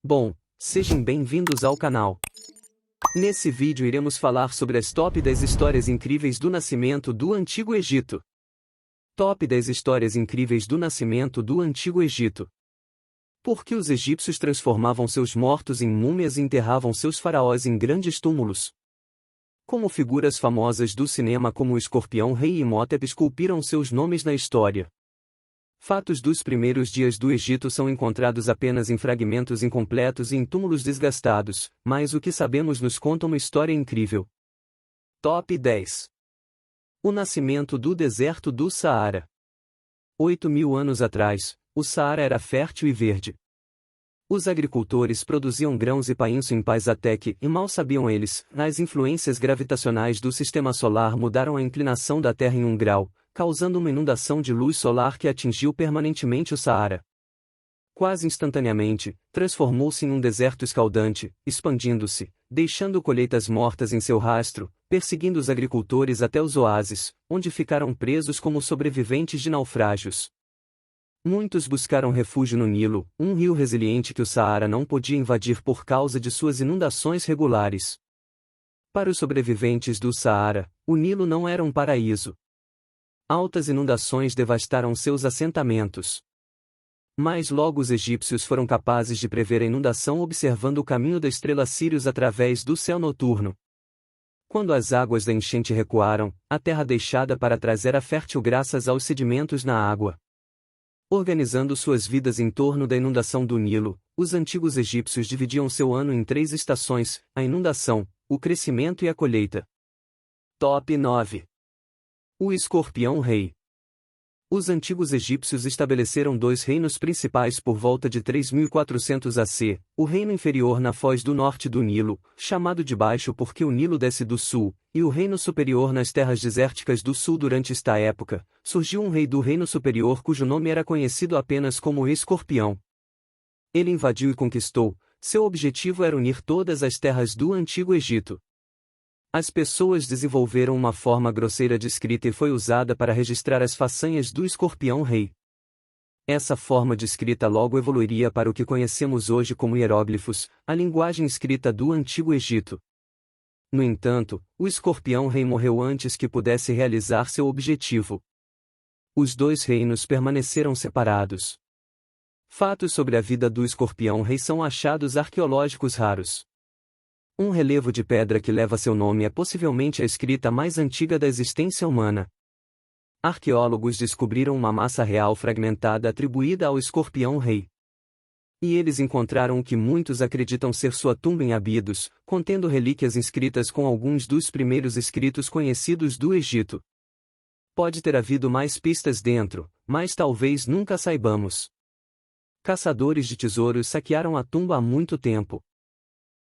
Bom, sejam bem-vindos ao canal. Nesse vídeo iremos falar sobre as top 10 histórias incríveis do nascimento do Antigo Egito. Top 10 histórias incríveis do nascimento do Antigo Egito. Por que os egípcios transformavam seus mortos em múmias e enterravam seus faraós em grandes túmulos? Como figuras famosas do cinema como o Escorpião Rei e Imhotep esculpiram seus nomes na história. Fatos dos primeiros dias do Egito são encontrados apenas em fragmentos incompletos e em túmulos desgastados, mas o que sabemos nos conta uma história incrível. Top 10. O nascimento do deserto do Saara. 8.000 anos atrás, o Saara era fértil e verde. Os agricultores produziam grãos e painço em paz até que, e mal sabiam eles, as influências gravitacionais do sistema solar mudaram a inclinação da Terra em 1 grau, causando uma inundação de luz solar que atingiu permanentemente o Saara. Quase instantaneamente, transformou-se em um deserto escaldante, expandindo-se, deixando colheitas mortas em seu rastro, perseguindo os agricultores até os oásis, onde ficaram presos como sobreviventes de naufrágios. Muitos buscaram refúgio no Nilo, um rio resiliente que o Saara não podia invadir por causa de suas inundações regulares. Para os sobreviventes do Saara, o Nilo não era um paraíso. Altas inundações devastaram seus assentamentos. Mas logo os egípcios foram capazes de prever a inundação observando o caminho da estrela Sírius através do céu noturno. Quando as águas da enchente recuaram, a terra deixada para trás era fértil graças aos sedimentos na água. Organizando suas vidas em torno da inundação do Nilo, os antigos egípcios dividiam seu ano em 3 estações: a inundação, o crescimento e a colheita. Top 9. O Escorpião Rei. Os antigos egípcios estabeleceram 2 reinos principais por volta de 3400 AC, o reino inferior na foz do norte do Nilo, chamado de Baixo porque o Nilo desce do sul, e o reino superior nas terras desérticas do sul. Durante esta época, surgiu um rei do reino superior cujo nome era conhecido apenas como Escorpião. Ele invadiu e conquistou, seu objetivo era unir todas as terras do Antigo Egito. As pessoas desenvolveram uma forma grosseira de escrita e foi usada para registrar as façanhas do Escorpião Rei. Essa forma de escrita logo evoluiria para o que conhecemos hoje como hieróglifos, a linguagem escrita do Antigo Egito. No entanto, o Escorpião Rei morreu antes que pudesse realizar seu objetivo. Os 2 reinos permaneceram separados. Fatos sobre a vida do Escorpião Rei são achados arqueológicos raros. Um relevo de pedra que leva seu nome é possivelmente a escrita mais antiga da existência humana. Arqueólogos descobriram uma massa real fragmentada atribuída ao Escorpião Rei. E eles encontraram o que muitos acreditam ser sua tumba em Abidos, contendo relíquias inscritas com alguns dos primeiros escritos conhecidos do Egito. Pode ter havido mais pistas dentro, mas talvez nunca saibamos. Caçadores de tesouros saquearam a tumba há muito tempo.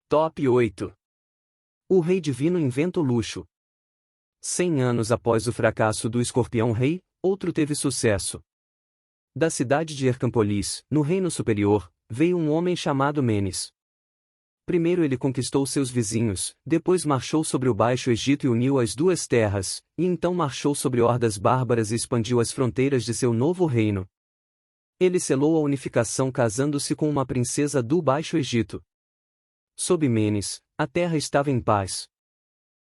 Top 8. O Rei Divino inventa o luxo. 100 anos após o fracasso do Escorpião Rei, outro teve sucesso. Da cidade de Hercâmpolis, no Reino Superior, veio um homem chamado Menes. Primeiro ele conquistou seus vizinhos, depois marchou sobre o Baixo Egito e uniu as 2 terras, e então marchou sobre hordas bárbaras e expandiu as fronteiras de seu novo reino. Ele selou a unificação casando-se com uma princesa do Baixo Egito. Sob Menes, a terra estava em paz.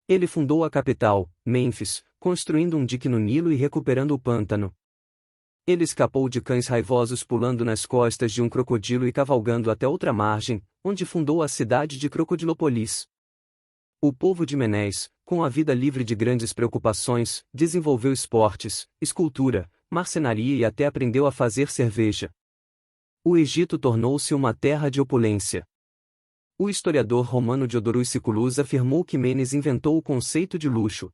Ele fundou a capital, Mênfis, construindo um dique no Nilo e recuperando o pântano. Ele escapou de cães raivosos pulando nas costas de um crocodilo e cavalgando até outra margem, onde fundou a cidade de Crocodilopolis. O povo de Menés, com a vida livre de grandes preocupações, desenvolveu esportes, escultura, marcenaria e até aprendeu a fazer cerveja. O Egito tornou-se uma terra de opulência. O historiador romano Diodorus Siculus afirmou que Menes inventou o conceito de luxo.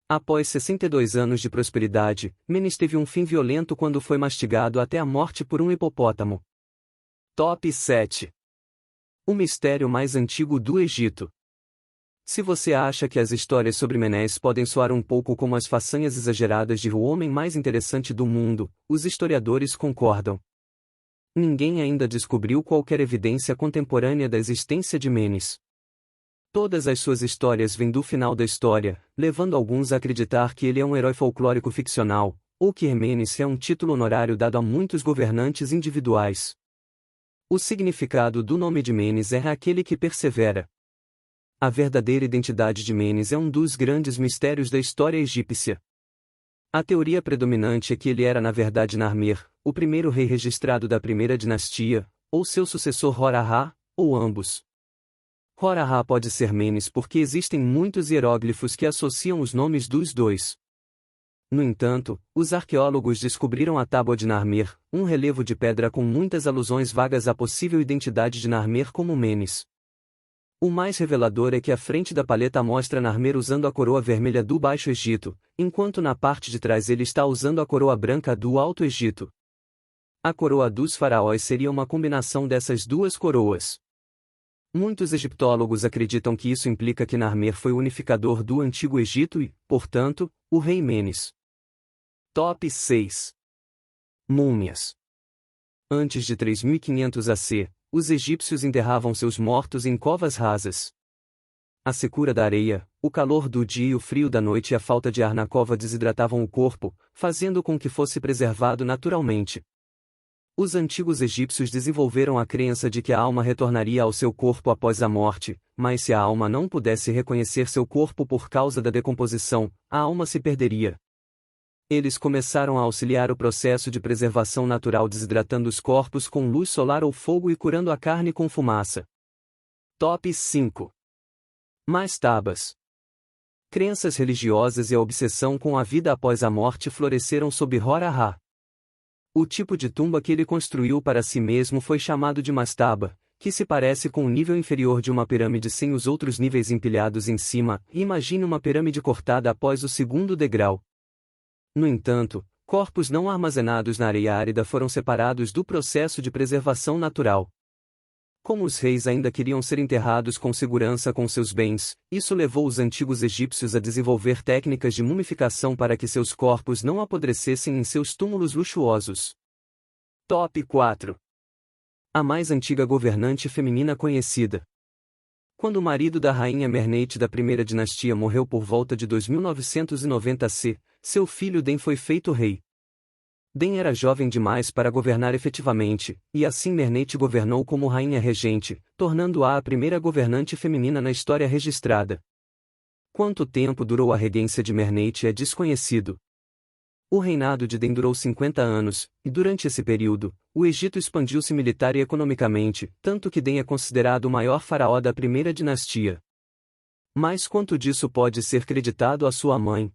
Após 62 anos de prosperidade, Menes teve um fim violento quando foi mastigado até a morte por um hipopótamo. Top 7. O mistério mais antigo do Egito. Se você acha que as histórias sobre Menes podem soar um pouco como as façanhas exageradas de o homem mais interessante do mundo, os historiadores concordam. Ninguém ainda descobriu qualquer evidência contemporânea da existência de Menes. Todas as suas histórias vêm do final da história, levando alguns a acreditar que ele é um herói folclórico ficcional, ou que Menes é um título honorário dado a muitos governantes individuais. O significado do nome de Menes é aquele que persevera. A verdadeira identidade de Menes é um dos grandes mistérios da história egípcia. A teoria predominante é que ele era na verdade Narmer, o primeiro rei registrado da primeira dinastia, ou seu sucessor Hor-Ra, ou ambos. Hor-Ra pode ser Menes porque existem muitos hieróglifos que associam os nomes dos dois. No entanto, os arqueólogos descobriram a Tábua de Narmer, um relevo de pedra com muitas alusões vagas à possível identidade de Narmer como Menes. O mais revelador é que a frente da paleta mostra Narmer usando a coroa vermelha do Baixo Egito, enquanto na parte de trás ele está usando a coroa branca do Alto Egito. A coroa dos faraós seria uma combinação dessas duas coroas. Muitos egiptólogos acreditam que isso implica que Narmer foi o unificador do Antigo Egito e, portanto, o rei Menes. Top 6. Múmias. Antes de 3500 AC, os egípcios enterravam seus mortos em covas rasas. A secura da areia, o calor do dia e o frio da noite e a falta de ar na cova desidratavam o corpo, fazendo com que fosse preservado naturalmente. Os antigos egípcios desenvolveram a crença de que a alma retornaria ao seu corpo após a morte, mas se a alma não pudesse reconhecer seu corpo por causa da decomposição, a alma se perderia. Eles começaram a auxiliar o processo de preservação natural desidratando os corpos com luz solar ou fogo e curando a carne com fumaça. Top 5. Mastabas. Crenças religiosas e a obsessão com a vida após a morte floresceram sob Hor-Ra. O tipo de tumba que ele construiu para si mesmo foi chamado de mastaba, que se parece com o nível inferior de uma pirâmide sem os outros níveis empilhados em cima. Imagine uma pirâmide cortada após o segundo degrau. No entanto, corpos não armazenados na areia árida foram separados do processo de preservação natural. Como os reis ainda queriam ser enterrados com segurança com seus bens, isso levou os antigos egípcios a desenvolver técnicas de mumificação para que seus corpos não apodrecessem em seus túmulos luxuosos. Top 4. A mais antiga governante feminina conhecida. Quando o marido da rainha Mernate da primeira dinastia morreu por volta de 2990 c, seu filho Den foi feito rei. Den era jovem demais para governar efetivamente, e assim Mernate governou como rainha regente, tornando-a a primeira governante feminina na história registrada. Quanto tempo durou a regência de Mernate é desconhecido. O reinado de Den durou 50 anos, e durante esse período, o Egito expandiu-se militar e economicamente, tanto que Den é considerado o maior faraó da primeira dinastia. Mas quanto disso pode ser creditado à sua mãe?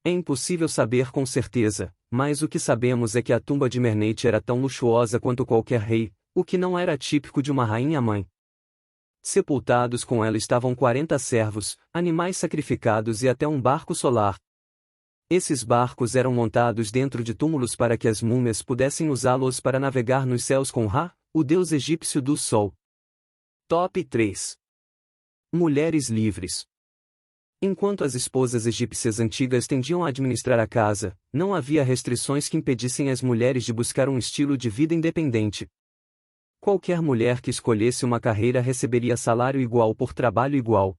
É impossível saber com certeza, mas o que sabemos é que a tumba de Mernate era tão luxuosa quanto qualquer rei, o que não era típico de uma rainha-mãe. Sepultados com ela estavam 40 servos, animais sacrificados e até um barco solar. Esses barcos eram montados dentro de túmulos para que as múmias pudessem usá-los para navegar nos céus com Ra, o deus egípcio do sol. Top 3. Mulheres livres. Enquanto as esposas egípcias antigas tendiam a administrar a casa, não havia restrições que impedissem as mulheres de buscar um estilo de vida independente. Qualquer mulher que escolhesse uma carreira receberia salário igual por trabalho igual.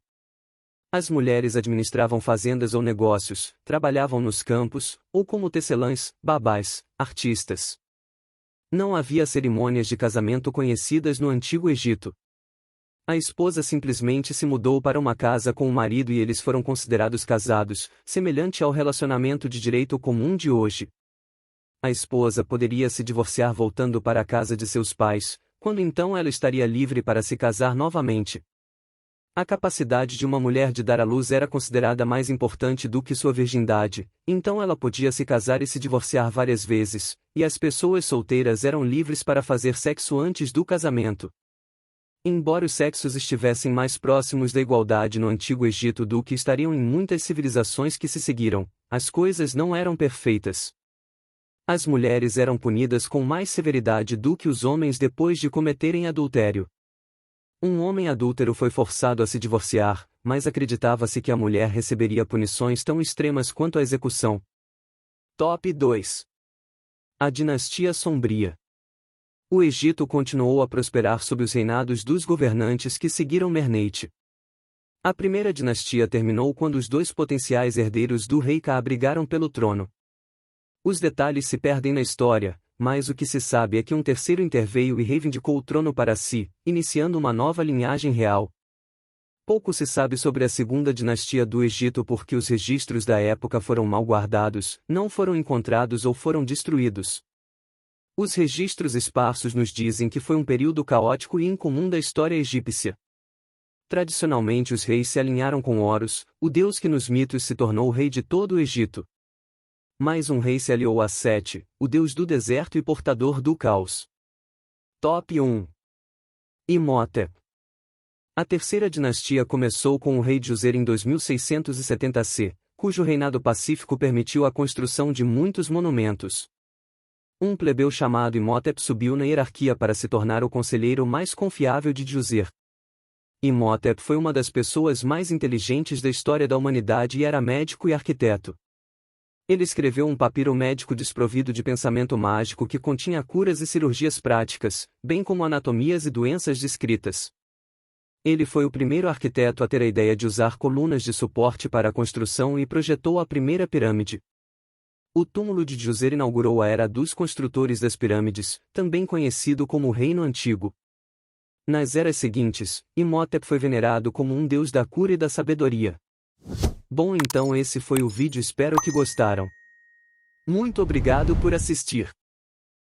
As mulheres administravam fazendas ou negócios, trabalhavam nos campos, ou como tecelãs, babás, artistas. Não havia cerimônias de casamento conhecidas no Antigo Egito. A esposa simplesmente se mudou para uma casa com o marido e eles foram considerados casados, semelhante ao relacionamento de direito comum de hoje. A esposa poderia se divorciar voltando para a casa de seus pais, quando então ela estaria livre para se casar novamente. A capacidade de uma mulher de dar à luz era considerada mais importante do que sua virgindade, então ela podia se casar e se divorciar várias vezes, e as pessoas solteiras eram livres para fazer sexo antes do casamento. Embora os sexos estivessem mais próximos da igualdade no Antigo Egito do que estariam em muitas civilizações que se seguiram, as coisas não eram perfeitas. As mulheres eram punidas com mais severidade do que os homens depois de cometerem adultério. Um homem adúltero foi forçado a se divorciar, mas acreditava-se que a mulher receberia punições tão extremas quanto a execução. Top 2. A Dinastia Sombria. O Egito continuou a prosperar sob os reinados dos governantes que seguiram Mernate. A primeira dinastia terminou quando os dois potenciais herdeiros do rei Ka brigaram pelo trono. Os detalhes se perdem na história, mas o que se sabe é que um terceiro interveio e reivindicou o trono para si, iniciando uma nova linhagem real. Pouco se sabe sobre a segunda dinastia do Egito porque os registros da época foram mal guardados, não foram encontrados ou foram destruídos. Os registros esparsos nos dizem que foi um período caótico e incomum da história egípcia. Tradicionalmente os reis se alinharam com Horus, o deus que nos mitos se tornou o rei de todo o Egito. Mais um rei se aliou a Sete, o deus do deserto e portador do caos. Top 1. Imhotep. A terceira dinastia começou com o rei Djoser em 2670 c., cujo reinado pacífico permitiu a construção de muitos monumentos. Um plebeu chamado Imhotep subiu na hierarquia para se tornar o conselheiro mais confiável de Djoser. Imhotep foi uma das pessoas mais inteligentes da história da humanidade e era médico e arquiteto. Ele escreveu um papiro médico desprovido de pensamento mágico que continha curas e cirurgias práticas, bem como anatomias e doenças descritas. Ele foi o primeiro arquiteto a ter a ideia de usar colunas de suporte para a construção e projetou a primeira pirâmide. O túmulo de Djoser inaugurou a era dos construtores das pirâmides, também conhecido como o Reino Antigo. Nas eras seguintes, Imhotep foi venerado como um deus da cura e da sabedoria. Bom, então esse foi o vídeo, espero que gostaram. Muito obrigado por assistir.